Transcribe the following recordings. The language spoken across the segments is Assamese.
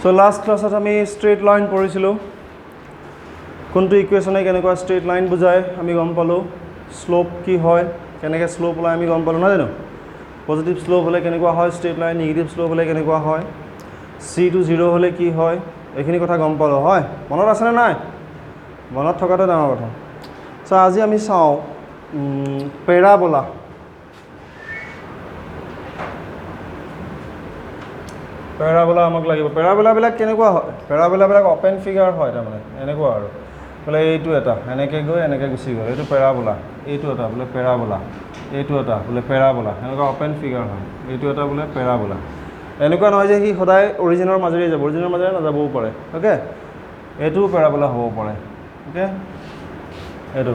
সো লাষ্ট ক্লাছত আমি ষ্ট্ৰেইট লাইন পঢ়িছিলোঁ কোনটো ইকুৱেশ্যনে কেনেকুৱা ষ্ট্ৰেইট লাইন বুজায় আমি গম পালোঁ শ্লোপ কি হয় কেনেকৈ শ্লোপ ওলাই আমি গম পালোঁ নহয় জানো পজিটিভ শ্লোপ হ'লে কেনেকুৱা হয় ষ্ট্ৰেইট লাইন নিগেটিভ শ্লোপ হ'লে কেনেকুৱা হয় C2 0 হ'লে কি হয় এইখিনি কথা গম পালোঁ হয় মনত আছেনে নাই মনত থকাটো ডাঙৰ কথা চ' আজি আমি চাওঁ পেৰাবোলা পেৰাবোলা আমাক লাগিব পেৰাবোলাবিলাক কেনেকুৱা হয় পেৰাবোলাবিলাক অপেন ফিগাৰ হয় তাৰমানে এনেকুৱা আৰু বোলে এইটো এটা এনেকৈ গৈ এনেকৈ গুচি গ'ল এইটো পেৰাবোলা এইটো এটা বোলে পেৰাবোলা এইটো এটা বোলে পেৰাবোলা এনেকুৱা অপেন ফিগাৰ হয় এইটো এটা বোলে পেৰাবোলা এনেকুৱা নহয় যে সি সদায় অৰিজিনৰ মাজেৰে যাব অৰিজিনৰ মাজেৰে নাযাবও পাৰে অ'কে এইটোও পেৰাবোলা হ'ব পাৰে অ'কে এইটো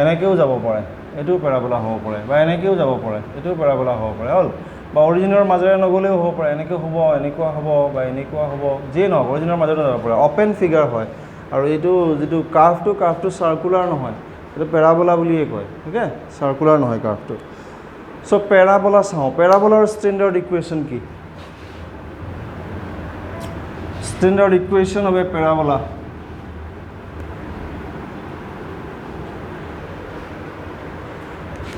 এনেকৈও যাব পাৰে এইটোও পেৰাবোলা হ'ব পাৰে বা এনেকৈও যাব পাৰে এইটোও পেৰাবোলা হ'ব পাৰে হ'ল বা অৰিজিনৰ মাজেৰে নগ'লেও হ'ব পাৰে এনেকৈ হ'ব এনেকুৱা হ'ব বা এনেকুৱা হ'ব যিয়ে নহওক অৰিজিনৰ মাজেৰে যাব পাৰে অপেন ফিগাৰ হয় আৰু এইটো যিটো কাৰ্ভটো চাৰ্কুলাৰ নহয় এইটো পেৰাবোলা বুলিয়ে কয় অ'কে চাৰ্কুলাৰ নহয় কাৰ্ভটো চ' পেৰাবোলা চাওঁ পেৰাবোলাৰ ষ্টেণ্ডাৰ্ড ইকুৱেশ্যন কি standard equation of a parabola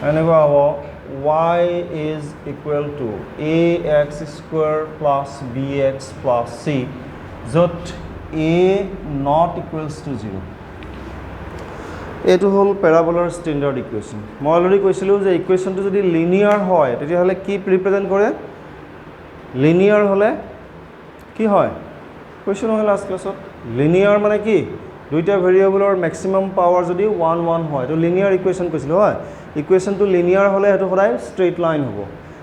এনেকুৱা হ'ব y is equal to ax square plus bx plus c য'ত a not equals to 0 এইটো হ'ল পেৰাবোলাৰ ষ্টেণ্ডাৰ্ড ইকুৱেশ্যন মই অলৰেডি কৈছিলোঁ যে ইকুৱেশ্যনটো যদি লিনিয়াৰ হয় তেতিয়াহ'লে কি ৰিপ্ৰেজেণ্ট কৰে লিনিয়াৰ হ'লে কি হয় কৈছোঁ নহয় লাষ্ট ক্লাছত লিনিয়াৰ মানে কি দুইটা ভেৰিয়েবলৰ মেক্সিমাম পাৱাৰ যদি 1 1 হয় এইটো লিনিয়াৰ ইকুৱেশ্যন কৈছিলোঁ হয় ইকুৱেশ্যনটো লিনিয়াৰ হ'লে সেইটো সদায় ষ্ট্ৰেইট লাইন হ'ব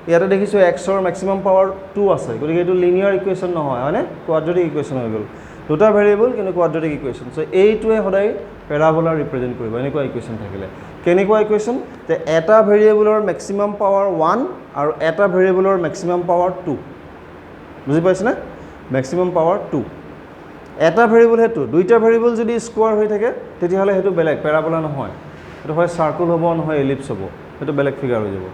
ইয়াতে দেখিছোঁ এক্সৰ মেক্সিমাম পাৱাৰ 2 আছে গতিকে এইটো লিনিয়াৰ ইকুৱেশ্যন নহয় হয়নে কোৱাড্ৰেটিক ইকুৱেশ্যন হৈ গ'ল দুটা ভেৰিয়েবল কিন্তু কোৱাড্ৰেটিক ইকুৱেশ্যন চ' এইটোৱে সদায় পেৰাবোলা ৰিপ্ৰেজেণ্ট কৰিব এনেকুৱা ইকুৱেশ্যন থাকিলে কেনেকুৱা ইকুৱেশ্যন যে এটা ভেৰিয়েবলৰ মেক্সিমাম পাৱাৰ 1 আৰু এটা ভেৰিয়েবলৰ মেক্সিমাম পাৱাৰ 2 বুজি পাইছেনে মেক্সিমাম পাৱাৰ 2 এটা ভেৰিয়েবল সেইটো দুইটা ভেৰিয়েবল যদি স্কোৱাৰ হৈ থাকে তেতিয়াহ'লে সেইটো বেলেগ পেৰাবোলা নহয় সেইটো হয় চাৰ্কুল হ'ব নহয় এলিপ্স হ'ব সেইটো বেলেগ ফিগাৰ হৈ যাব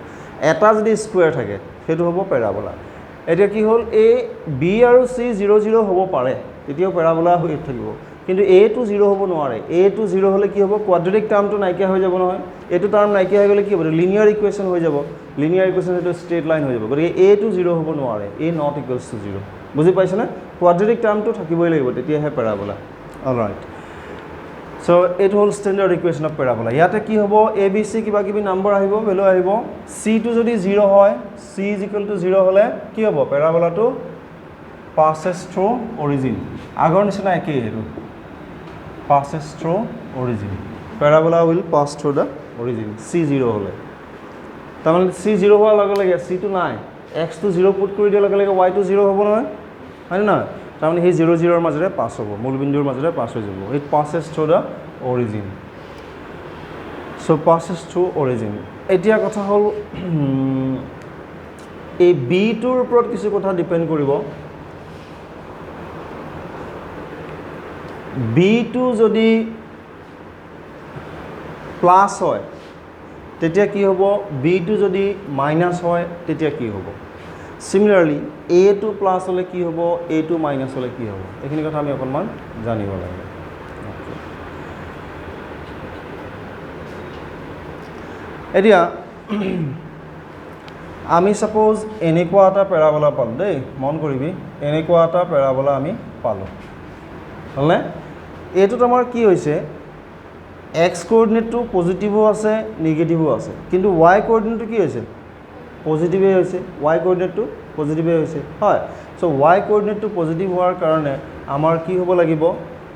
এটা যদি স্কোৱাৰ থাকে সেইটো হ'ব পেৰাবোলা এতিয়া কি হ'ল এ বি আৰু চি 0 0 হ'ব পাৰে তেতিয়াও পেৰাবোলা হৈ থাকিব কিন্তু এটো 0 হ'ব নোৱাৰে এটো 0 হ'লে কি হ'ব কোৱাড্ৰেটিক টাৰ্মটো নাইকিয়া হৈ যাব নহয় এইটো টাৰ্ম নাইকিয়া হৈ গ'লে কি হ'ব লিনিয়াৰ ইকুৱেশ্যন হৈ যাব লিনিয়াৰ ইকুৱেশ্যন সেইটো ষ্ট্ৰেইট লাইন হৈ যাব গতিকে এটো 0 হ'ব নোৱাৰে এ নট ইকুৱেলছ টু 0 বুজি পাইছেনে কোৱাড্ৰেটিক টাৰ্মটো থাকিবই লাগিব তেতিয়াহে পেৰাবোলা অলৰাইট চ' এইটো হ'ল ষ্টেণ্ডাৰ্ড ইকুৱেশ্যন অফ পেৰাবোলা ইয়াতে কি হ'ব এ বি চি কিবা কিবি নাম্বাৰ আহিব ভেলু আহিব চিটো যদি 0 হয় চি ইজ ইকুৱেল টু 0 হ'লে কি হ'ব পেৰাবোলাটো passes through origin আগৰ নিচিনা একেই এইটো passes through origin parabola will pass through the origin c0 হ'লে তাৰমানে c0 হোৱাৰ লগে লগে c টো নাই x টো 0 পুট কৰি দিয়াৰ লগে লগে y টো 0 হ'ব নহয় হয়নে নহয় তাৰমানে সেই 0 0 ৰ মাজেৰে পাছ হ'ব মূলবিন্দুৰ মাজেৰে পাছ হৈ যাব it passes through the origin so passes through origin এতিয়া কথা হ'ল এই b টোৰ ওপৰত কিছু কথা ডিপেন্ড কৰিব b2 যদি প্লাস হয় তেতিয়া কি হ'ব b2 যদি মাইনাস হয় তেতিয়া কি হ'ব সিমিলাৰলি a2 প্লাস হ'লে কি হ'ব a2 মাইনাস হ'লে কি হ'ব এইখিনি কথা আমি অকণমান জানিব লাগে এতিয়া আমি সাপোজ এনেকুৱা এটা পেৰাবোলা পালোঁ দেই মন কৰিবি এনেকুৱা এটা পেৰাবোলা আমি পালোঁ হলনে এইটোত আমাৰ কি হৈছে এক্স কোঅৰ্ডিনেটটো পজিটিভো আছে নিগেটিভো আছে কিন্তু ওয়াই কোঅৰ্ডিনেটটো কি হৈছে পজিটিভে হৈছে ওয়াই কোঅৰ্ডিনেটটো পজিটিভে হৈছে হয় সো ওয়াই কোঅৰ্ডিনেটটো পজিটিভ হোৱাৰ কাৰণে আমাৰ কি হ'ব লাগিব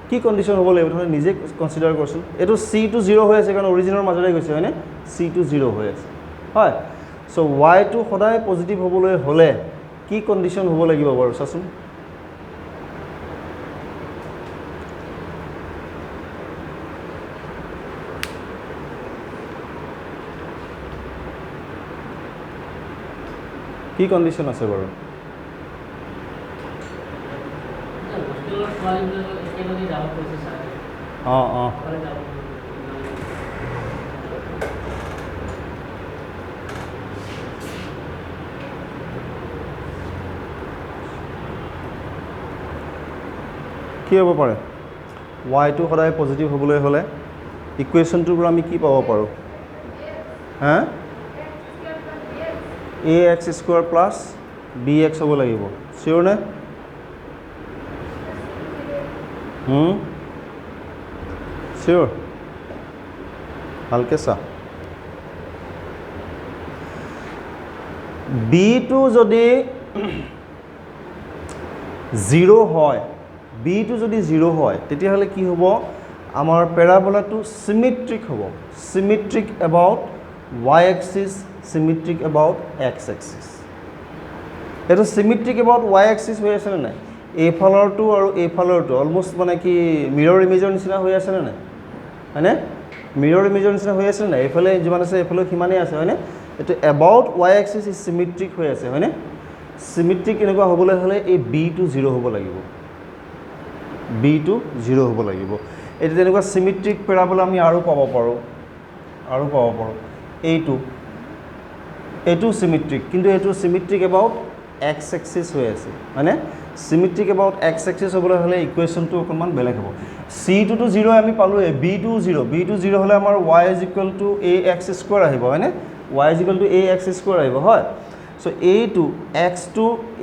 কি কন্ডিশন হ'ব লাগিব তুমি নিজে কনসিডাৰ কৰছোন এটো c টো 0 হৈ আছে কাৰণ অৰিজিনৰ মাজেৰে গৈছে হয়নে c টো 0 হৈ আছে হয় সো ওয়াই টো সদায় পজিটিভ হ'বলৈ হলে কি কন্ডিশন হ'ব লাগিব বাৰু চাচোন কি কন্ডিশন আছে বাৰু কি হ'ব পাৰে ৱাইটো সদায় পজিটিভ হ'বলৈ হ'লে ইকুৱেশ্যনটোৰ পৰা আমি কি পাব পাৰোঁ হা ax² প্লাছ bx হ'ব লাগিব চিয়'ৰ নে চিয়'ৰ ভালকৈ চা বিটো যদি 0 হয় বিটো যদি 0 হয় তেতিয়াহ'লে কি হ'ব আমাৰ পেৰাবোলাটো চিমেট্ৰিক হ'ব symmetric about y axis symmetric about x axis এইটো চিমেট্ৰিক এবাউট y axis হৈ আছে নে নাই এইফালৰটো আৰু এইফালৰটো অলমোষ্ট মানে কি মিৰৰ ইমেজৰ নিচিনা হৈ আছে নে নাই হয়নে মিৰৰ ইমেজৰ নিচিনা হৈ আছে নে নাই এইফালে যিমান আছে এইফালেও সিমানেই আছে হয়নে এইটো about y axis is symmetric হৈ আছে হয়নে চিমেট্ৰিক এনেকুৱা হ'বলৈ হ'লে এই বিটো 0 হ'ব লাগিব বিটো 0 হ'ব লাগিব এইটো তেনেকুৱা চিমেট্ৰিক পেৰাবোলা আমি আৰু পাব পাৰোঁ এইটো চিমেট্ৰিক কিন্তু এইটো চিমেট্ৰিক এবাউট x axis হৈ আছে হয়নে চিমেট্ৰিক এবাউট x axis হ'বলৈ হ'লে ইকুৱেশ্যনটো অকণমান বেলেগ হ'ব চিটোতো 0 আমি পালোঁৱে বিটো 0 হ'লে আমাৰ y = ax² আহিব হয়নে y = ax² আহিব হয় চ' এইটো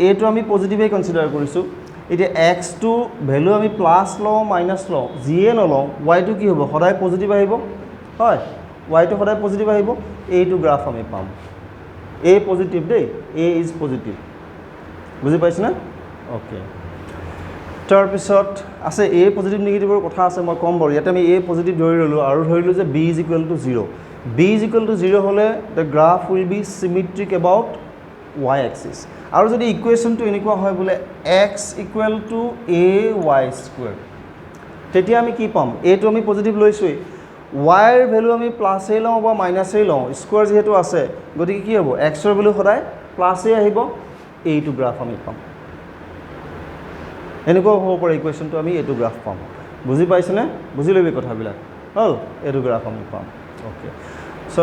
এইটো আমি পজিটিভেই কনচিডাৰ কৰিছোঁ এতিয়া এক্সটো ভেলু আমি প্লাছ লওঁ মাইনাছ লওঁ যিয়ে নলওঁ ৱাইটো কি হ'ব সদায় পজিটিভ আহিব হয় ৱাইটো সদায় পজিটিভ আহিব এইটো গ্ৰাফ আমি পাম এ পজিটিভ দেই এ ইজ পজিটিভ বুজি পাইছেনে অ'কে তাৰপিছত আছে এ পজিটিভ নিগেটিভৰ কথা আছে মই ক'ম বাৰু ইয়াতে আমি এ পজিটিভ ধৰি ল'লোঁ আৰু ধৰিলোঁ যে B is equal to 0 B is equal to 0 হ'লে the graph will be symmetric about y axis আৰু যদি ইকুৱেশ্যনটো এনেকুৱা হয় বোলে x = ay² তেতিয়া আমি কি পাম এটো আমি পজিটিভ লৈছোঁৱেই y ৰ ভেলু আমি প্লাছেই লওঁ বা মাইনাছেই লওঁ স্কোৱাৰ যিহেতু আছে গতিকে কি হ'ব x ৰ ভেলু সদায় প্লাছেই আহিব এইটো গ্ৰাফ আমি পাম এনেকুৱা হ'ব পাৰে ইকুৱেশ্যনটো আমি এইটো গ্ৰাফ পাম বুজি পাইছেনে বুজি ল'বি কথাবিলাক হ'ল এইটো গ্ৰাফ আমি পাম অ'কে চ'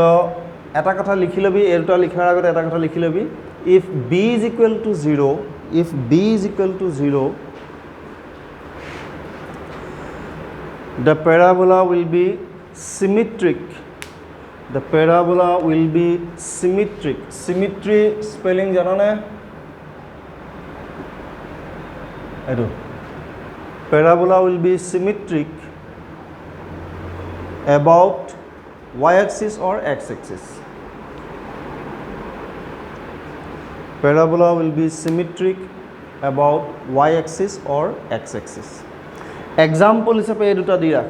এটা কথা লিখি ল'বি এই দুটা লিখাৰ আগতে এটা কথা লিখি ল'বি if b is equal to 0 the parabola will be symmetric symmetry spelling জানানে এইটো parabola will be symmetric about y axis or x axis parabola will be symmetric about y axis or x axis example হিচাপে এই দুটা দি ৰাখ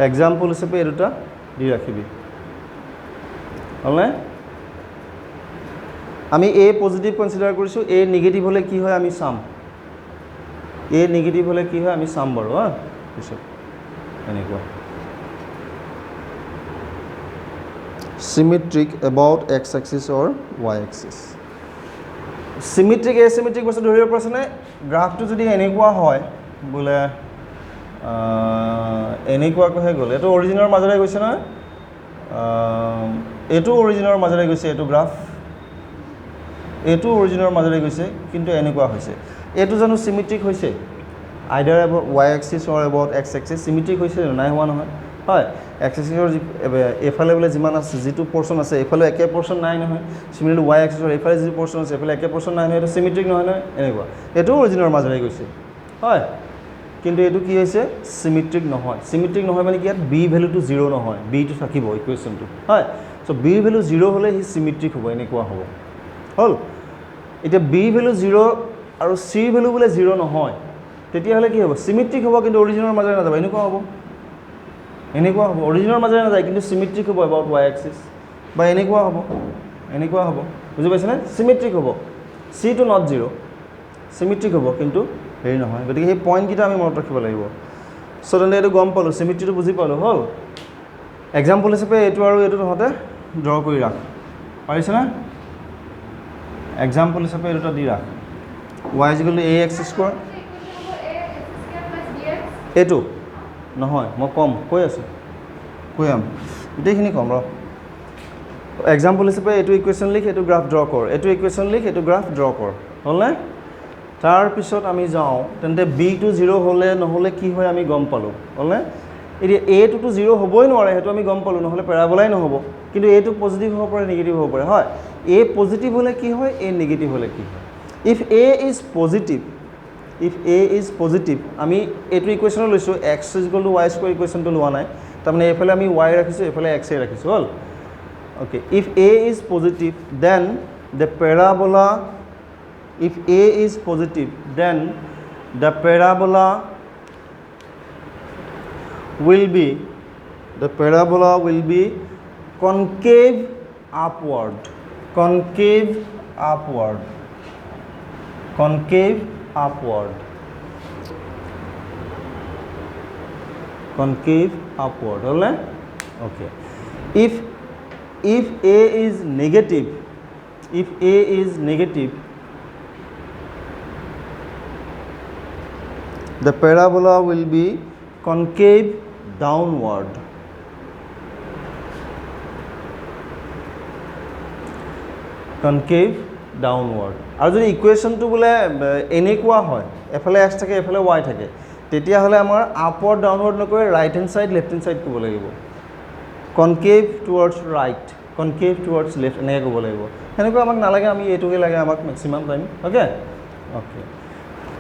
example হিচাপে এই দুটা দি ৰাখিবি হ'লনে আমি a পজিটিভ কনসিডাৰ কৰিছোঁ a নেগেটিভ হ'লে কি হয় আমি চাম a নেগেটিভ হ'লে কি হয় আমি চাম বাৰু পিছত এনেকুৱা symmetric about x axis or y axis symmetric asymmetric বস্তু ধৰিব পাৰিছে নে গ্ৰাফটো যদি এনেকুৱা হয় বোলে এনেকুৱাকৈ গ'ল এইটো অৰিজিনৰ মাজেৰে গৈছে নহয় এইটো অৰিজিনৰ মাজেৰে গৈছে এইটো গ্ৰাফ এইটো অৰিজিনৰ মাজেৰে গৈছে কিন্তু এনেকুৱা হৈছে এইটো জানো চিমেট্ৰিক হৈছে either about y axis or about x axis চিমেট্ৰিক হৈছে নাই হোৱা নহয় হয় x axisৰ এফালে বোলে যিমান আছে যিটো পৰ্চন আছে এফালে একে পৰ্চন নাই নহয় সিমিলাৰলি y axisৰ এফালে যিটো পৰ্চন আছে এফালে একে পৰ্চন নাই নহয় এইটো চিমেট্ৰিক নহয় নহয় এনেকুৱা এইটো অৰিজিনৰ মাজেৰে গৈছে হয় কিন্তু এইটো কি হৈছে চিমেট্ৰিক নহয় মানে কি ইয়াত b ভ্যালুটো 0 নহয় b টো থাকিব ইকুৱেশ্যনটো হয় সো b ভ্যালু 0 হ'লে হি চিমেট্ৰিক হ'ব এনেকুৱা হ'ব হল এতিয়া b ভ্যালু 0 আৰু c ভ্যালু বোলে 0 নহয় তেতিয়া হ'লে কি হ'ব চিমেট্ৰিক হ'ব কিন্তু অৰিজিনৰ মাজেৰে নাযাব এনেকুৱা হ'ব অৰিজিনৰ মাজেৰে নাযায় কিন্তু চিমেট্ৰিক হ'ব এবাউট y axis বা এনেকুৱা হ'ব বুজি পাইছেনে চিমেট্ৰিক হ'ব c টো নট 0 চিমেট্ৰিক হ'ব কিন্তু হেৰি নহয় গতিকে সেই পইণ্ট কিটা আমি মনত ৰাখিব লাগিব সো তেনে এইটো গম পালো চিমেট্ৰিটো বুজি পালো হল এক্সাম্পল হিচাপে এইটো আৰু এইটো তহঁতে ড্ৰ কৰি ৰাখ পাৰিছ না এক্সাম্পল হিচাপে এইটো দি ৰাখ y = ax² এইটো নহয় মই কম কৈ আছো কৈম গোটেইখিনি কম ৰ এক্সাম্পল হিচাপে এইটো ইকুৱেশ্যন লিখ এইটো গ্ৰাফ ড্ৰ কৰ এইটো ইকুৱেশ্যন লিখ এইটো গ্ৰাফ ড্ৰ কৰ হ'ল না তাৰপিছত আমি যাওঁ তেন্তে বিটো 0 হ'লে নহ'লে কি হয় আমি গম পালোঁ হ'লনে এতিয়া এটোতো 0 হ'বই নোৱাৰে সেইটো আমি গম পালোঁ নহ'লে পেৰাবোলাই নহ'ব কিন্তু এটো পজিটিভ হ'ব পাৰে নেগেটিভ হ'ব পাৰে হয় এ পজিটিভ হ'লে কি হয় এ নেগেটিভ হ'লে কি হয় ইফ এ ইজ পজিটিভ আমি এইটো ইকুৱেশ্যনত লৈছোঁ x = y² ইকুৱেশ্যনটো লোৱা নাই তাৰমানে এইফালে আমি y ৰাখিছোঁ এইফালে x ৰাখিছোঁ হ'ল okay if a is positive then the parabola if a is positive then the parabola will be concave upward হ'লে okay if a is negative the parabola will be concave downward আৰু যদি ইকুৱেশ্যনটো বোলে এনেকুৱা হয় এফালে x থাকে এফালে y থাকে তেতিয়াহ'লে আমাৰ আপৱাৰ্ড ডাউনৱাৰ্ড নকৰি right hand side left hand side ক'ব লাগিব concave towards right concave towards left এনেকৈ ক'ব লাগিব সেনেকুৱা আমাক নালাগে আমি এইটোকে লাগে আমাক মেক্সিমাম টাইম অ'কে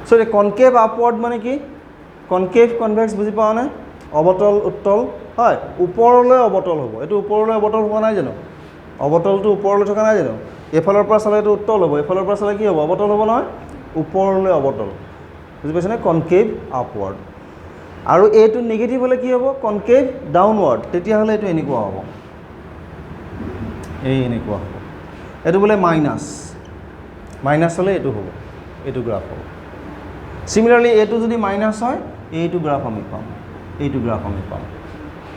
চ' এই কনকেভ আপৱাৰ্ড মানে কি কনকেভ কনভেক্স বুজি পাওঁ নে অৱতল উত্তল হয় ওপৰলৈ অৱতল হ'ব এইটো ওপৰলৈ অৱতল হোৱা নাই জানো অৱতলটো ওপৰলৈ থকা নাই জানো এফালৰ পৰা চালে এইটো উত্তল হ'ব এফালৰ পৰা চালে কি হ'ব অৱতল হ'ব নহয় ওপৰলৈ অৱতল বুজি পাইছেনে কনকেভ আপৱাৰ্ড আৰু এইটো নেগেটিভ হ'লে কি হ'ব কনকেভ ডাউনৱাৰ্ড তেতিয়াহ'লে এইটো এনেকুৱা হ'ব এনেকুৱা হ'ব এইটো বোলে মাইনাছ হ'লে এইটো হ'ব এইটো গ্ৰাফ হ'ব চিমিলাৰলি এইটো যদি মাইনাছ হয় এইটো গ্ৰাফ আমি পাম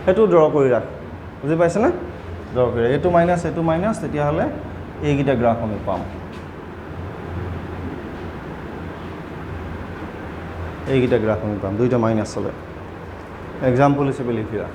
সেইটো ড্ৰ কৰি ৰাখ বুজি পাইছেনে ড্ৰ কৰি এইটো মাইনাছ তেতিয়াহ'লে এইকেইটা গ্ৰাফ আমি পাম দুইটা মাইনাছ হ'লে এক্সাম্পল হিচাপে লিখি ৰাখ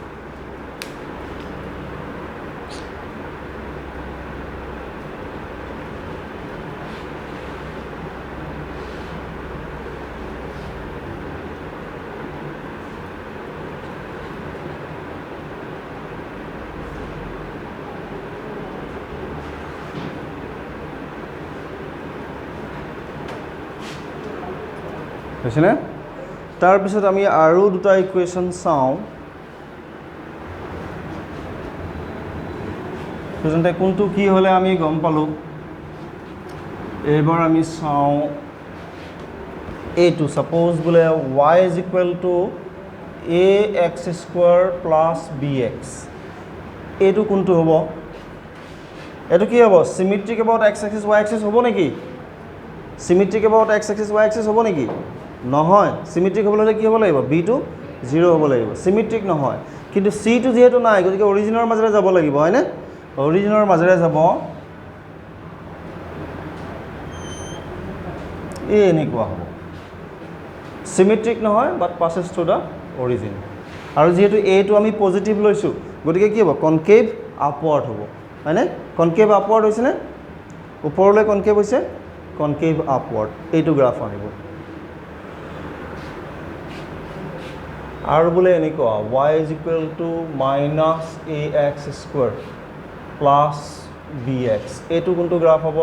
হৈছেনে তাৰপিছত আমি আৰু দুটা ইকুৱেশ্যন চাওঁ তেন্তে কোনটো কি হ'লে আমি গম পালোঁ এইবাৰ আমি চাওঁ এইটো ছাপ'জ বোলে y = ax² + bx এইটো কোনটো হ'ব এইটো কি হ'ব symmetric about x axis y axis হ'ব নেকি symmetric about x axis y axis হ'ব নেকি নহয় চিমেট্ৰিক হ'বলৈ কি হ'ব লাগিব বিটো 0 হ'ব লাগিব চিমেট্ৰিক নহয় কিন্তু চিটো যিহেতু নাই গতিকে অৰিজিনৰ মাজেৰে যাব লাগিব হয়নে অৰিজিনৰ মাজেৰে যাব এনেকুৱা হ'ব চিমেট্ৰিক নহয় বাট passes through the origin আৰু যেহেতু এটো আমি পজিটিভ লৈছোঁ গতিকে কি হ'ব কনকেভ আপৱাৰ্ড হ'ব হয়নে কনকেভ আপৱাৰ্ড হৈছে নে ওপৰলৈ কনকেভ হৈছে কনকেভ আপৱাৰ্ড এইটো গ্ৰাফ আহিব আৰু বোলে এনেকুৱা y = -ax² + bx এইটো কোনটো গ্ৰাফ হ'ব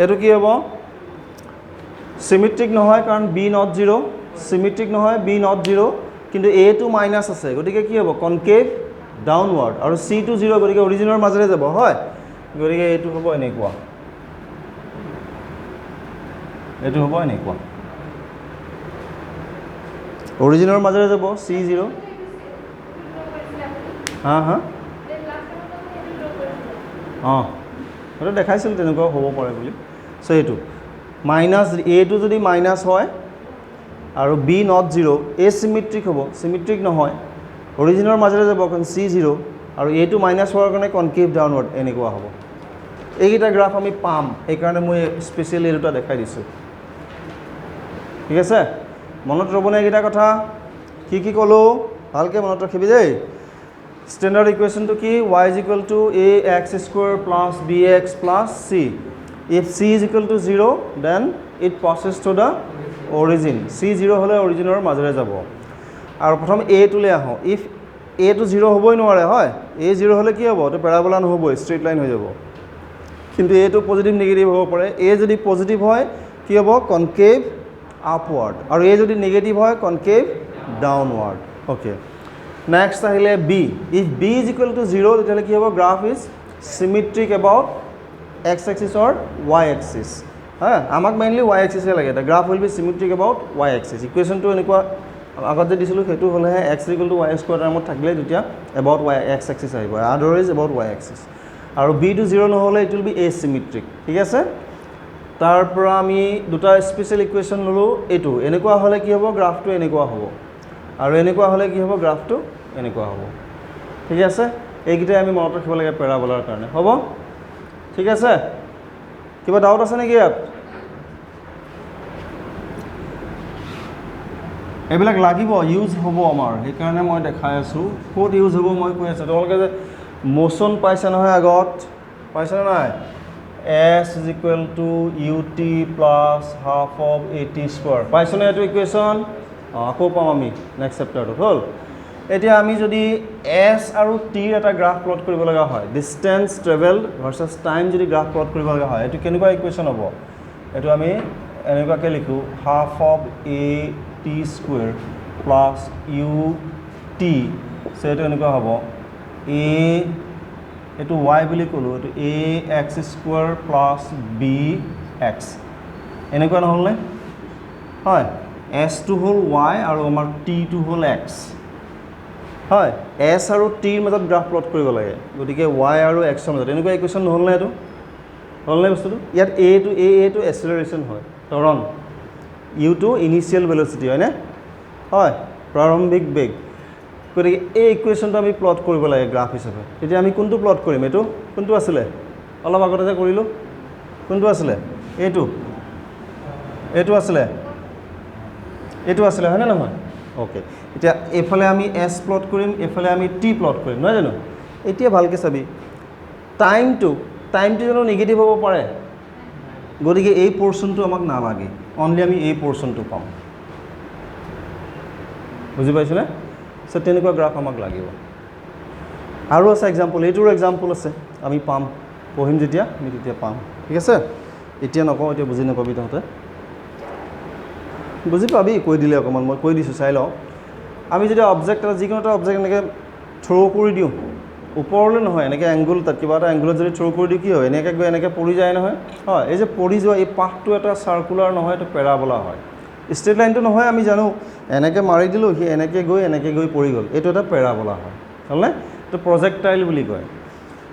এইটো কি হ'ব চিমেট্ৰিক নহয় কাৰণ b not 0 চিমেট্ৰিক নহয় b not 0 কিন্তু a টো মাইনাছ আছে গতিকে কি হ'ব কনকেভ ডাউনৱাৰ্ড আৰু c টো 0 গতিকে অৰিজিনৰ মাজেৰে যাব হয় গতিকে এইটো হ'ব এনেকুৱা অৰিজিনৰ মাজেৰে যাব c0 সেইটো দেখাইছিল তেনেকুৱা হ'ব পাৰে বুলি চ' এইটো মাইনাছ এটো যদি মাইনাছ হয় আৰু b not 0 এচিমেট্ৰিক হ'ব চিমেট্ৰিক নহয় অৰিজিনৰ মাজেৰে যাব কাৰণ c0 আৰু এটো মাইনাছ হোৱাৰ কাৰণে কনকেভ ডাউনৱাৰ্ড এনেকুৱা হ'ব এইকেইটা গ্ৰাফ আমি পাম সেইকাৰণে মই স্পেচিয়েলি এই দুটা দেখাই দিছোঁ ঠিক আছে মনত ৰ'বনে এইকেইটা কথা কি ক'লোঁ ভালকৈ মনত ৰাখিবি দেই স্টেণ্ডাৰ্ড ইকুৱেশ্যনটো কি y = ax² + bx + c If c is equal to 0, then it passes to the origin. c 0 হলে অৰিজিনৰ মাজেৰে যাব আৰু প্ৰথম a টোলে আহো if a টো 0 হ'বই নোৱাৰে হয় a 0 হলে কি হ'ব তো প্যাৰাবোলা নহব স্ট্ৰেইট লাইন হৈ যাব কিন্তু a টো পজিটিভ নেগেটিভ হ'ব পাৰে a যদি পজিটিভ হয় কি হ'ব কনকেভ আপওয়াৰ্ড আৰু a যদি নেগেটিভ হয় কনকেভ ডাউনওয়ার্ড ওকে নেক্সট আহিলে b if b is equal to 0 তেতিয়াহলে কি হ'ব graph is symmetric about x axis or y axis হ্যাঁ আমাক মেইনলি y axis এ লাগে the graph will be symmetric about y axis equation টো এনেকুৱা আগত যে দিছিলো হেতু হলে x equal to y square টাইমত থাকিলে তেতিয়া about y x axis আহিব otherwise about y axis আৰু b to 0 নহলে it will be asymmetric ঠিক আছে তাৰ পৰা আমি দুটা স্পেশাল ইকুয়েশন ললো এটো এনেকুৱা হলে কি হ'ব গ্ৰাফটো এনেকুৱা হ'ব আৰু এনেকুৱা হলে কি হ'ব গ্ৰাফটো এনেকুৱা হ'ব ঠিক আছে এইকিটা আমি মনত ৰাখিব লাগে প্যাৰাবোলাৰ কাৰণে হ'ব ঠিক আছে কিবা ডাউট আছে নেকি ইয়াত এইবিলাক লাগিব ইউজ হ'ব আমাৰ এই কাৰণে মই দেখাই আছো কোড ইউজ হ'ব মই কৈ আছো তোমালোকে যে মোশন পাইছা নহয় আগত পাইছা নাই s is equal to ut plus half of at square পাইছনে এটো ইকুয়েশন আকৌ পাম আমি নেক্সট চেপ্টাৰটো হ'ল এতিয়া আমি যদি s আৰু t এটা গ্ৰাফ প্লট কৰিব লগা হয় ডিসটেন্স ট্ৰেভেলড ভাৰ্সাস টাইম যদি গ্ৰাফ প্লট কৰিব লগা হয় এটো কেনেকুৱা ইকুয়েশন হ'ব এটো আমি এনেকুৱাকে লিখো half of a t square plus ut so এটো এনেকুৱা হ'ব a এটো y বুলি কলো এটো ax square plus bx এনেকুৱা নহলে হয় s টো হল y আৰু আমাৰ t টো হল x হয় s আৰু t ৰ মাজত গ্ৰাফ প্লট কৰিব লাগে গতিকে y আৰু x ৰ মাজত এনেকুৱা ইকুয়েশন নহল না এটো হল না বস্তুটো ইয়াত a টো এক্সেলাৰেশন হয় ত্বৰণ u টো ইনিশিয়াল ভেলোসিটি হয় না হয় প্ৰাৰম্ভিক বেগ গতিকে এই ইকুয়েশনটো আমি প্লট কৰিব লাগে গ্ৰাফ হিচাপে এতিয়া আমি কোনটো প্লট কৰিম এটো কোনটো আছিল অলপ আগতে যে কৰিলো কোনটো আছিল এটো আছিল হয় না নহয় ওকে এতিয়া এফালে আমি s প্লট কৰিম এফালে আমি t প্লট কৰিম নহয় জানো এতিয়া ভালকে চাবি টাইমটো জানো নেগেটিভ হ'ব পাৰে গতিকে এই পোৰশনটো আমাক নালাগে অনলি আমি এই পোৰশনটো পাম বুজি পাইছনে সো তেনেকুৱা গ্ৰাফ আমাক লাগিব আৰু আছে এক্সাম্পল এইটোৰ এক্সাম্পল আছে আমি পাম পঢ়িম যেতিয়া আমি তেতিয়া পাম ঠিক আছে এতিয়া নকওঁ এতিয়া বুজি নাপাবি তহঁতে বুজি পাবি কৈ দিলে অকমান মই কৈ দিছো চাই লও আমি যদি অবজেক্ট এটা যিকোনো এটা অবজেক্ট এনেকৈ থ্ৰো কৰি দিওঁ ওপৰলৈ নহয় এনেকৈ এংগল তাত কিবা এটা এংগলত যদি থ্ৰো কৰি দিওঁ কি হয় এনেকৈ গৈ এনেকৈ পৰি যায় নহয় হয় এই যে পৰি যোৱা এই পাথটো এটা সাৰ্কুলাৰ নহয় এটা প্যাৰাবোলা হয় স্ট্ৰেট লাইনটো নহয় আমি জানো এনেকৈ মাৰি দিলো হি এনেকৈ গৈ পৰি গ'ল এইটো এটা প্যাৰাবোলা হয় হলনে তো প্ৰজেক্টাইল বুলি কয়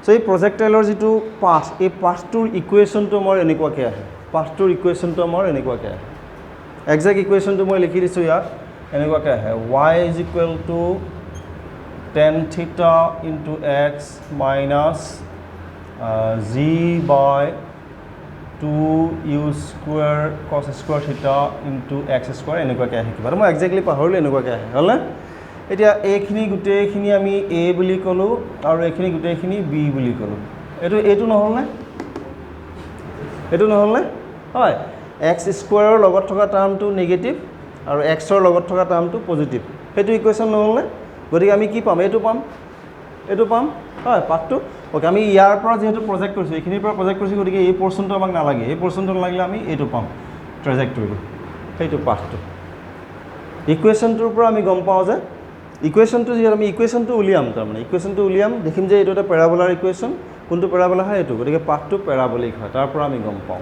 সো এই প্ৰজেক্টাইলৰ যেটো পাথ এই পাথটোৰ ইকুয়েশনটো মোৰ এনেকুৱাকৈ আহে পাথটোৰ ইকুয়েশনটো মোৰ এনেকুৱাকৈ আহে এক্সাক্ট ইকুয়েশনটো মই লিখি দিছো ইয়াত এনেকুৱাকৈ আহে y is equal to tan theta into x minus g by 2u square cos square theta into x square এনেকুৱাকৈ আহে কিবা মই এক্স্যাক্টলি পাহৰিলো এনেকুৱাকৈ আহে হলনে এতিয়া এইখিনি গুটেইখিনি আমি a বুলি কলো আৰু এইখিনি গুটেইখিনি b বুলি কলো এটো নহলনে হয় x স্কয়াৰৰ লগত থকা টাৰ্মটো নেগেটিভ আৰু x ৰ লগত থকা টাৰ্মটো পজিটিভ হেতু ইকুয়েশন নহলনে গতিকে আমি কি পাম এটো পাম হয় পাথটো ওকে আমি ইয়াৰ পৰা যেহেতু প্ৰজেক্ট কৰিছো এইখিনিৰ পৰা প্ৰজেক্ট কৰিছো গতিকে এই পোৰশনটো আমাক নালাগে এই পোৰশনটো লাগিলে আমি এটো পাম ট্ৰেজেক্টৰী হেতু পাথটো ইকুয়েশনটোৰ পৰা আমি গম পাও যে ইকুয়েশনটো যে আমি ইকুয়েশনটো উলিয়াম তাৰ মানে ইকুয়েশনটো উলিয়াম দেখিম যে এটো এটা প্যাৰাবোলাৰ ইকুয়েশন কোনটো প্যাৰাবোলা হয় এটো গতিকে পাথটো প্যাৰাবলিক হয় তাৰ পৰা আমি গম পাও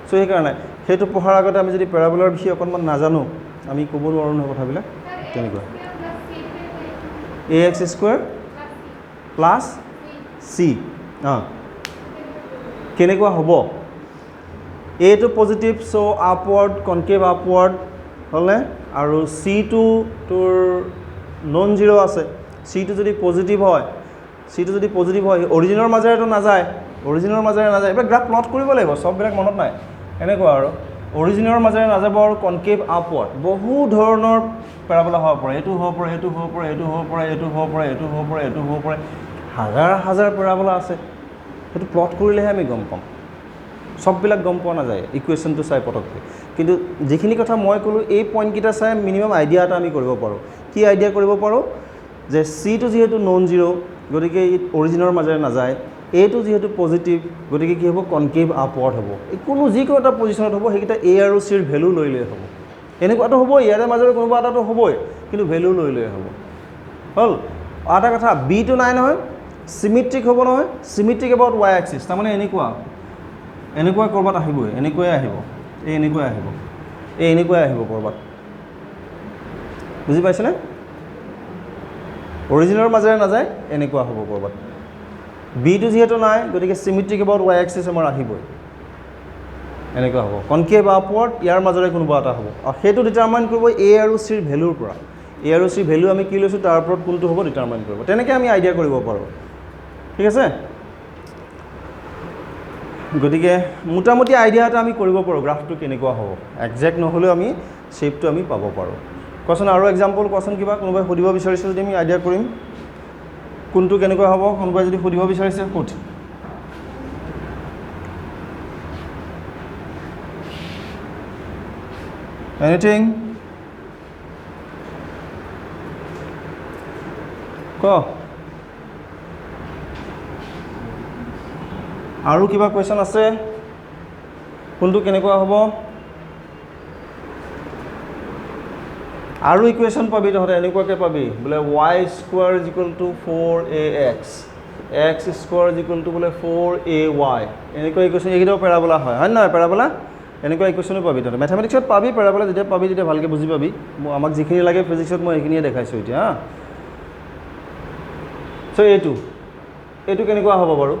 সো এই কাৰণে হেতু পঢ়াৰ আগতে আমি যদি প্যাৰাবোলাৰ বিষয়ে অকনমান নাজানো আমি ক'ব নোৱাৰো নহয় কথাবিলাক তেনেকুৱা ax square plus c কেনেকুৱা হ'ব a টো পজিটিভ সো আপওয়াৰ্ড কনকেভ আপওয়াৰ্ড হলনে আৰু c টো তোৰ নন জিৰো আছে c টো যদি পজিটিভ হয় অৰিজিনৰ মাজেৰেটো নাযায় এবাৰ গ্ৰাফ প্লট কৰিব লাগিব সববিলাক মনত নাই এনেকুৱা আৰু অৰিজিনৰ মাজেৰে নাযাব আৰু কনকেভ আপওয়াৰ্ড বহু ধৰণৰ প্যাৰাবোলা হ'ব পাৰে এটো হ'ব পাৰে হাজাৰ প্যাৰাবোলা আছে এটো প্লট কৰিলেহে আমি গম পাম সববিলাক গম পোৱা নাযায় ইকুৱেশ্যনটো চাই পটককৈ কিন্তু যিখিনি কথা মই ক'লোঁ এই পইণ্টকেইটা চাই মিনিমাম আইডিয়া এটা আমি কৰিব পাৰোঁ কি আইডিয়া কৰিব পাৰোঁ যে চিটো যিহেতু নন জিৰ' গতিকে ই অৰিজিনৰ মাজেৰে নাযায় এটো যিহেতু পজিটিভ গতিকে কি হ'ব কনকেভ আপৱাৰ্ড হ'ব এই কোনো যিকোনো এটা পজিশ্যনত হ'ব সেইকেইটা এ আৰু চিৰ ভেলু লৈ লৈ হ'ব এনেকুৱাটো হ'ব ইয়াৰে মাজেৰে কোনোবা এটাতো হ'বই কিন্তু ভেলু লৈ লৈ হ'ব হ'ল আৰু এটা কথা বিটো নাই নহয় চিমেট্ৰিক হ'ব নহয় চিমেট্ৰিক এবাউট ৱাই এক্সিছ তাৰমানে এনেকুৱা ক'ৰবাত আহিবই এনেকুৱাই আহিব এই এনেকুৱাই আহিব ক'ৰবাত বুজি পাইছেনে অৰিজিনৰ মাজেৰে নাযায় এনেকুৱা হ'ব ক'ৰবাত বিটো যিহেতু নাই গতিকে চিমেট্ৰিক এবাউট ৱাই এক্সিছ আমাৰ আহিবই এনেকুৱা হ'ব কনকেভ আপৱাৰ্ড ইয়াৰ মাজেৰে কোনোবা এটা হ'ব আৰু সেইটো ডিটাৰমাইন কৰিব এ আৰু চিৰ ভেলুৰ পৰা এ আৰু চিৰ ভেলু আমি কি লৈছোঁ তাৰ ওপৰত কোনটো হ'ব ডিটাৰমাইন কৰিব তেনেকৈ আমি আইডিয়া কৰিব পাৰোঁ ঠিক আছে গতিকে মোটামুটি আইডিয়া এটা আমি কৰিব পাৰোঁ গ্ৰাফটো কেনেকুৱা হ'ব একজেক্ট নহ'লেও আমি শ্বেপটো আমি পাব পাৰোঁ কোৱাচোন আৰু এক্সাম্পল কোৱাচোন কিবা কোনোবাই সুধিব বিচাৰিছে যদি আমি আইডিয়া কৰিম কোনটো কেনেকুৱা হ'ব কোনোবাই যদি সুধিব বিচাৰিছে সুধ এনিথিং ক আৰু কিবা কুৱেশ্যন আছে কোনটো কেনেকুৱা হ'ব আৰু ইকুৱেশ্যন পাবি তহঁতে এনেকুৱাকৈ পাবি বোলে y square is equal two 4ax x square is equal two বোলে 4ay এনেকুৱা ইকুৱেশ্যন এইকেইটাও পেৰাবোলা হয় নহয় পেৰাবোলা এনেকুৱা ইকুৱেশ্যনো পাবি তহঁতে মেথামেটিক্সত পাবি পেৰাবোলা যেতিয়া পাবি তেতিয়া ভালকৈ বুজি পাবি আমাক যিখিনি লাগে ফিজিক্সত মই এইখিনিয়ে দেখাইছোঁ এতিয়া হা চ' এইটো কেনেকুৱা হ'ব বাৰু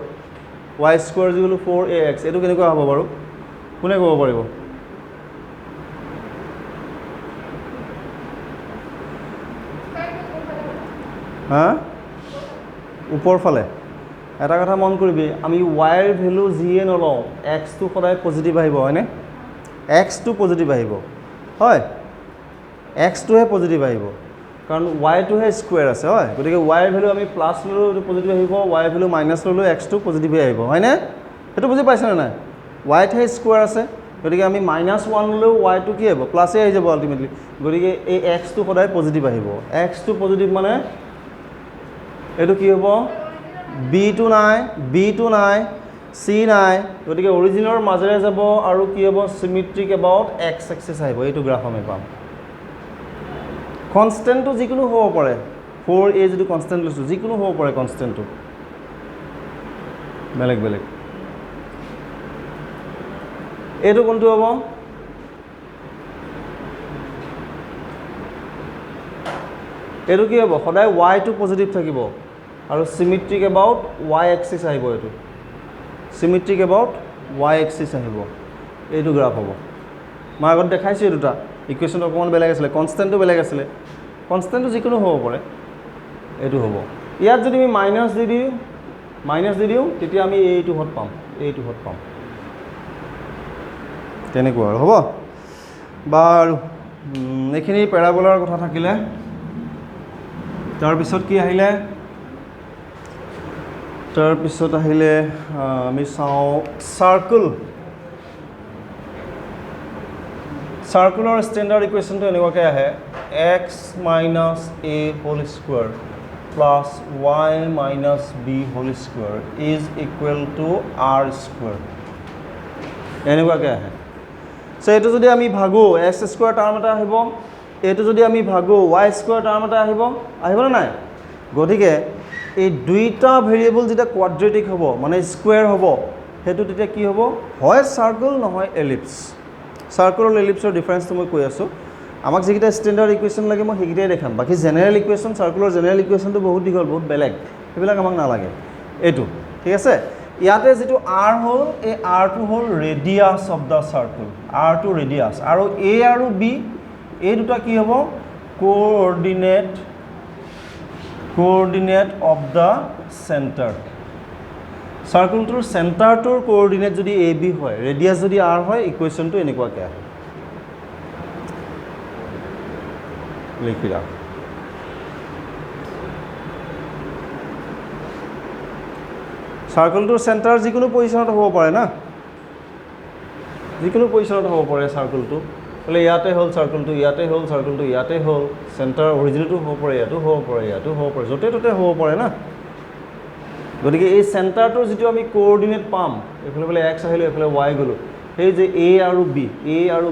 y square is equal two 4ax এইটো কেনেকুৱা হ'ব বাৰু কোনে ক'ব পাৰিব হা ওপৰ ফালে এটা কথা মন কৰিবি আমি ৱাইৰ ভেলু যিয়ে নলওঁ এক্সটো সদায় পজিটিভ আহিব হয়নে এক্সটো পজিটিভ আহিব হয় এক্সটোহে পজিটিভ আহিব কাৰণ ৱাইটোহে স্কুৱেৰ আছে হয় গতিকে ৱাইৰ ভেলু আমি প্লাছ ল'লেও এইটো পজিটিভ আহিব ৱাইৰ ভেলু মাইনাছ ল'লেও এক্সটো পজিটিভে আহিব হয়নে সেইটো বুজি পাইছেনে নাই ৱাইতহে স্কুৱেৰ আছে গতিকে আমি -1 ল'লেও ৱাইটো কি আহিব প্লাছেই আহি যাব আল্টিমেটলি গতিকে এই এক্সটো সদায় পজিটিভ আহিব এক্সটো পজিটিভ মানে এইটো কি হ'ব বিটো নাই চি নাই গতিকে অৰিজিনৰ মাজেৰে যাব আৰু কি হ'ব চিমেট্ৰিক এবাউট এক্স এক্সিছ আহিব এইটো গ্ৰাফ আমি পাম কনষ্টেণ্টটো যিকোনো হ'ব পাৰে 4a যিটো কনষ্টেণ্ট লৈছোঁ যিকোনো হ'ব পাৰে কনষ্টেণ্টটো বেলেগ এইটো কোনটো হ'ব এইটো কি হ'ব সদায় ৱাইটো পজিটিভ থাকিব আৰু চিমেট্ৰিক এবাউট ৱাই এক্সিছ আহিব এইটো চিমেট্ৰিক এবাউট ৱাই এক্সিছ আহিব এইটো গ্ৰাফ হ'ব মই আগত দেখাইছোঁ এই দুটা ইকুৱেশ্যনটো অকণমান বেলেগ আছিলে কনষ্টেণ্টটো বেলেগ আছিলে কনষ্টেণ্টটো যিকোনো হ'ব পাৰে এইটো হ'ব ইয়াত যদি আমি মাইনাছ দি দিওঁ তেতিয়া আমি এইটো হত পাম তেনেকুৱা আৰু হ'ব বাৰু এইখিনি পেৰাবোলাৰ কথা থাকিলে তাৰপিছত কি আহিলে আমি চাওঁ চাৰ্কুলৰ ষ্টেণ্ডাৰ্ড ইকুৱেশ্যনটো এনেকুৱাকৈ আহে x minus a whole square plus y minus b whole square is equal to r square এনেকুৱাকৈ আহে চ' এইটো যদি আমি ভাগোঁ x স্কুৱাৰ টাৰ্ম এটা আহিব এইটো যদি আমি ভাগোঁ y স্কুৱাৰ টাৰ্ম এটা আহিবনে নাই গতিকে এই দুইটা ভেৰিয়েবল যেতিয়া কোৱাড্ৰেটিক হ'ব মানে স্কুৱেৰ হ'ব সেইটো তেতিয়া কি হ'ব হয় চাৰ্কুল নহয় এলিপ্স চাৰ্কুল আৰু এলিপ্সৰ ডিফাৰেঞ্চটো মই কৈ আছোঁ আমাক যিকেইটা ষ্টেণ্ডাৰ্ড ইকুৱেশ্যন লাগে মই সেইকেইটাই দেখাম বাকী জেনেৰেল ইকুৱেশ্যন চাৰ্কুলৰ জেনেৰেল ইকুৱেশ্যনটো বহুত দীঘল বহুত বেলেগ সেইবিলাক আমাক নালাগে এইটো ঠিক আছে ইয়াতে যিটো r হ'ল এই rটো হ'ল ৰেডিয়াছ অফ দ্য চাৰ্কুল rটো ৰেডিয়াছ আৰু a আৰু b এই দুটা কি হ'ব কোঅৰ্ডিনেট অফ দ্য চেণ্টাৰ চাৰ্কুলটোৰ চেণ্টাৰটোৰ কোঅৰ্ডিনেট যদি এ বি হয় ৰেডিয়াছ যদি r হয় ইকুৱেশ্যনটো এনেকুৱাকৈ আহে লিখি ৰাখ চাৰ্কুলটোৰ চেণ্টাৰ যিকোনো পজিশ্যনত হ'ব পাৰে না যিকোনো পজিশ্যনত হ'ব পাৰে চাৰ্কুলটো বোলে ইয়াতে হ'ল চাৰ্কুলটো ইয়াতে হ'ল চাৰ্কুলটো ইয়াতে হ'ল চেণ্টাৰ অৰিজিনতো হ'ব পাৰে ইয়াতো হ'ব পাৰে ইয়াতো হ'ব পাৰে য'তে ত'তে হ'ব পাৰে না গতিকে এই চেণ্টাৰটোৰ যিটো আমি কোঅৰ্ডিনেট পাম এইফালে বোলে এক্স আহিলোঁ এইফালে ৱাই গ'লোঁ সেই যে এ আৰু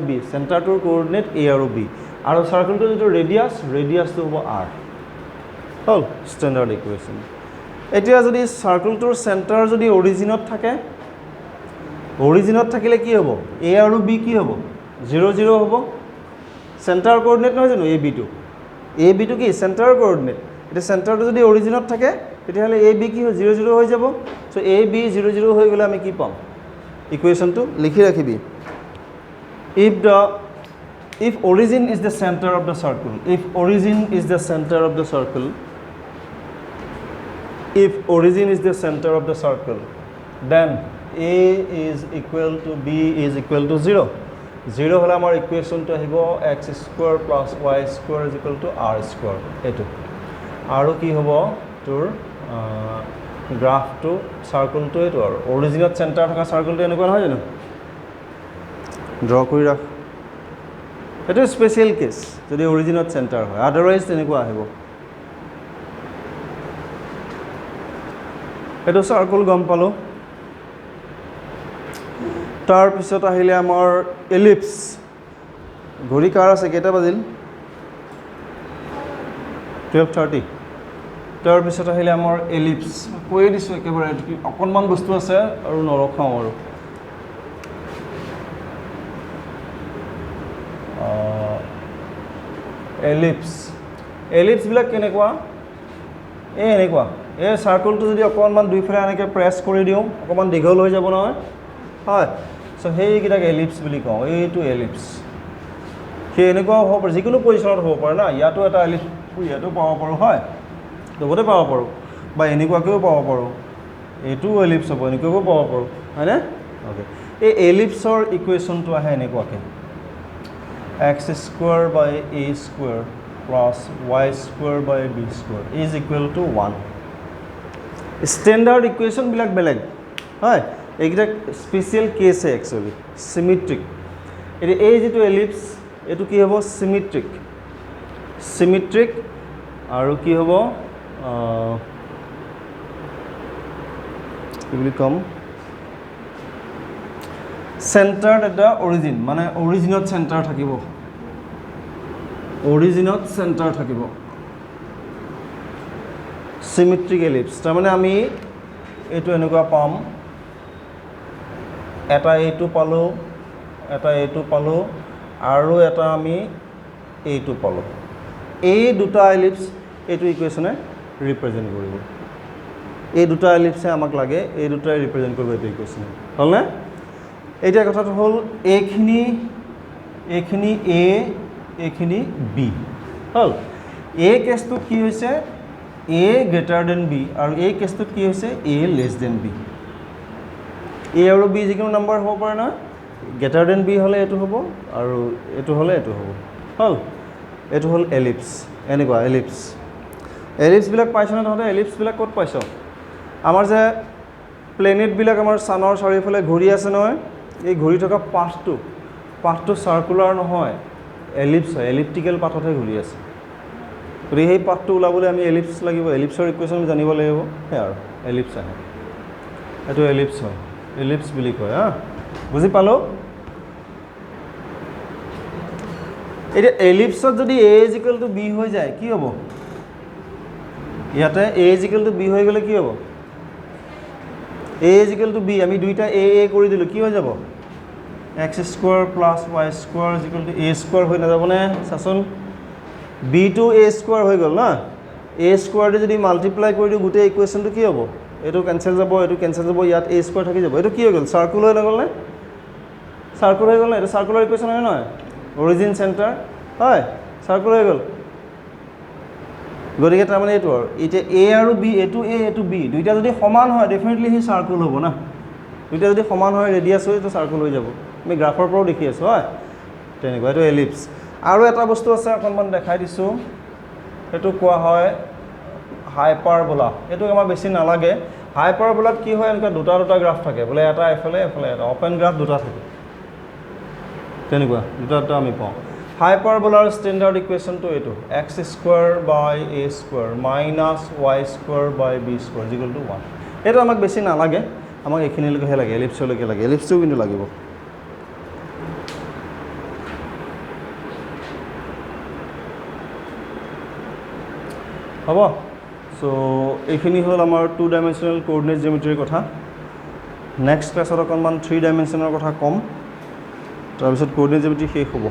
বি চেণ্টাৰটোৰ কোঅৰ্ডিনেট এ আৰু বি আৰু চাৰ্কুলটোৰ যিটো ৰেডিয়াছটো হ'ব আৰ হ'ল ষ্টেণ্ডাৰ্ড ইকুৱেশ্যন এতিয়া যদি চাৰ্কুলটোৰ চেণ্টাৰ যদি অৰিজিনত থাকে অৰিজিনত থাকিলে কি হ'ব এ আৰু বি কি হ'ব 0 0 হ'ব চেণ্টাৰ কোঅৰ্ডিনেট নহয় জানো এ বিটো কি চেণ্টাৰ কোঅৰ্ডিনেট এতিয়া চেণ্টাৰটো যদি অৰিজিনত থাকে তেতিয়াহ'লে এ বি কি হয় 0 0 হৈ যাব চ' এ বি 0 0 হৈ গ'লে আমি কি পাম ইকুৱেশ্যনটো লিখি ৰাখিবি if origin is the center of the circle if origin is the center of the circle then a is equal to b is equal to 0 0 হলে আমাৰ ইকুৱেশ্যনটো আহিব x square plus y square is equal to r square এইটো আৰু কি হ'ব তোৰ গ্ৰাফটো চাৰ্কুলটো এইটো আৰু অৰিজিনত চেণ্টাৰ থকা চাৰ্কুলটো এনেকুৱা নহয় জানো ড্ৰ কৰি ৰাখ এইটো স্পেচিয়েল কেছ যদি অৰিজিনত চেণ্টাৰ হয় আদাৰৱাইজ তেনেকুৱা আহিব এইটো চাৰ্কুল গম পালোঁ তাৰপিছত আহিলে আমাৰ এলিপ্স ঘড়ী কাৰ আছে কেইটা বাজিল 12:30 তাৰপিছত আহিলে আমাৰ এলিপ্স কৈয়ে দিছোঁ একেবাৰে অকণমান বস্তু আছে আৰু নৰখাওঁ আৰু এলিপ্সবিলাক কেনেকুৱা এনেকুৱা এই চাৰ্কুলটো যদি অকণমান দুইফালে এনেকৈ প্ৰেছ কৰি দিওঁ অকণমান দীঘল হৈ যাব নহয় হয় চ' সেইকেইটাক এলিপ্স বুলি কওঁ এইটো এলিপ্স সেই এনেকুৱাও হ'ব পাৰে যিকোনো পজিশ্যনত হ'ব পাৰে না ইয়াতো এটা এলিপ্স ইয়াতো পাব পাৰোঁ হয় লগতে পাব পাৰোঁ বা এনেকুৱাকৈও পাব পাৰোঁ এইটোও এলিপ্স হ'ব এনেকুৱাকৈও পাব পাৰোঁ হয়নে অ'কে এই এলিপ্সৰ ইকুৱেশ্যনটো আহে এনেকুৱাকৈ x square by a square plus y square by b square is equal to 1 standard ইকুৱেশ্যনবিলাক বেলেগ হয় এইকেইটা স্পেচিয়েল কেছ হে একচুৱেলি চিমেট্ৰিক এতিয়া এই যিটো এলিপ্স এইটো কি হ'ব চিমেট্ৰিক আৰু কি হ'ব কি বুলি ক'ম চেণ্টাৰ্ড এটা অৰিজিন মানে অৰিজিনত চেণ্টাৰ থাকিব চিমেট্ৰিক এলিপ্স তাৰমানে আমি এইটো এনেকুৱা পাম এটা এইটো পালোঁ আৰু এটা আমি এইটো পালোঁ এই দুটা এলিপ্স এইটো ইকুৱেশ্যনে ৰিপ্ৰেজেণ্ট কৰিব এই দুটা এলিপ্সে আমাক লাগে এই দুটাই ৰিপ্ৰেজেণ্ট কৰিব এইটো ইকুৱেশ্যনে হ'লনে এতিয়া কথাটো হ'ল এইখিনি এ এইখিনি বি হ'ল এই কেছটোত কি হৈছে এ গ্ৰেটাৰ দেন বি আৰু এই কেছটোত কি হৈছে এ লেছ দেন বি এ আৰু বি যিকোনো নাম্বাৰ হ'ব পাৰে নহয় গ্ৰেটাৰ দেন বি হ'লে এইটো হ'ব আৰু এইটো হ'লে এইটো হ'ব হ'ল এইটো হ'ল এলিপ্স এনেকুৱা এলিপ্সবিলাক পাইছনে তহঁতে এলিপ্সবিলাক ক'ত পাইছ আমাৰ যে প্লেনেটবিলাক আমাৰ ছানৰ চাৰিওফালে ঘূৰি আছে নহয় এই ঘূৰি থকা পাথটো চাৰ্কুলাৰ নহয় এলিপ্স হয় এলিপ্টিকেল পাথতহে ঘূৰি আছে গতিকে সেই পাথটো ওলাবলৈ আমি এলিপ্স লাগিব এলিপ্সৰ ইকুৱেশ্যন জানিব লাগিব সেয়া আৰু এলিপ্স আহে এইটো এলিপ্স হয় এলিপ্স বুলি কয় হা বুজি পালোঁ এতিয়া এলিপ্সত যদি এ ইজ ইকুৱেল টু বি হৈ যায় কি হ'ব ইয়াতে এ ইজ ইকুৱেল টু বি হৈ গ'লে কি হ'ব এ ইজ ইকুৱেল টু বি আমি দুইটা এ কৰি দিলোঁ কি হৈ যাব x square plus Y square is equal two A square হৈ নাযাবনে চাচোন বি টু এ স্কুৱাৰ হৈ গ'ল না এ স্কুৱাৰটো যদি মাল্টিপ্লাই কৰি দিওঁ গোটেই ইকুৱেশ্যনটো কি হ'ব এইটো কেঞ্চেল যাব ইয়াত এ স্কুৱাৰ থাকি যাব এইটো কি হৈ গ'ল চাৰ্কুল হৈ নগ'লনে এইটো চাৰ্কুলাৰ ইকুৱেশ্যন হয় নহয় অৰিজিন চেণ্টাৰ হয় চাৰ্কুল হৈ গ'ল গতিকে তাৰমানে এইটো আৰু এতিয়া এ আৰু বি এইটো বি দুইটা যদি সমান হয় ডেফিনেটলি সি চাৰ্কুল হ'ব না দুইটা যদি সমান হয় ৰেডিয়াছ হৈ এইটো চাৰ্কুল হৈ যাব আমি গ্ৰাফৰ পৰাও দেখি আছোঁ হয় তেনেকুৱা এইটো এলিপ্স আৰু এটা বস্তু আছে অকণমান দেখাই দিছোঁ সেইটো কোৱা হয় হাইপাৰবোলা এইটো আমাৰ বেছি নালাগে হাইপাৰবোলাত কি হয় এনেকুৱা দুটা গ্ৰাফ থাকে বোলে এটা এফালে এটা অপেন গ্ৰাফ দুটা থাকে তেনেকুৱা দুটা আমি পাওঁ হাইপাৰবলাৰ ষ্টেণ্ডাৰ্ড ইকুৱেশ্যনটো এইটো x square by a square minus y square by b square equal to 1 এইটো আমাক বেছি নালাগে আমাক এইখিনিলৈকেহে লাগে এলিপ্সলৈকে লাগে এলিপ্সটোও কিন্তু লাগিব হ'ব চ' এইখিনি হ'ল আমাৰ 2 ডাইমেনশ্যনেল কোঅৰ্ডিনেট জিঅ'মেট্ৰিৰ কথা নেক্সট ক্লাছত অকণমান 3 ডাইমেনশ্যনৰ কথা ক'ম তাৰপিছত কোঅৰ্ডিনেট জিঅ'মেট্ৰি শেষ হ'ব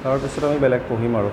তাৰপিছত আমি বেলেগ পঢ়িম আৰু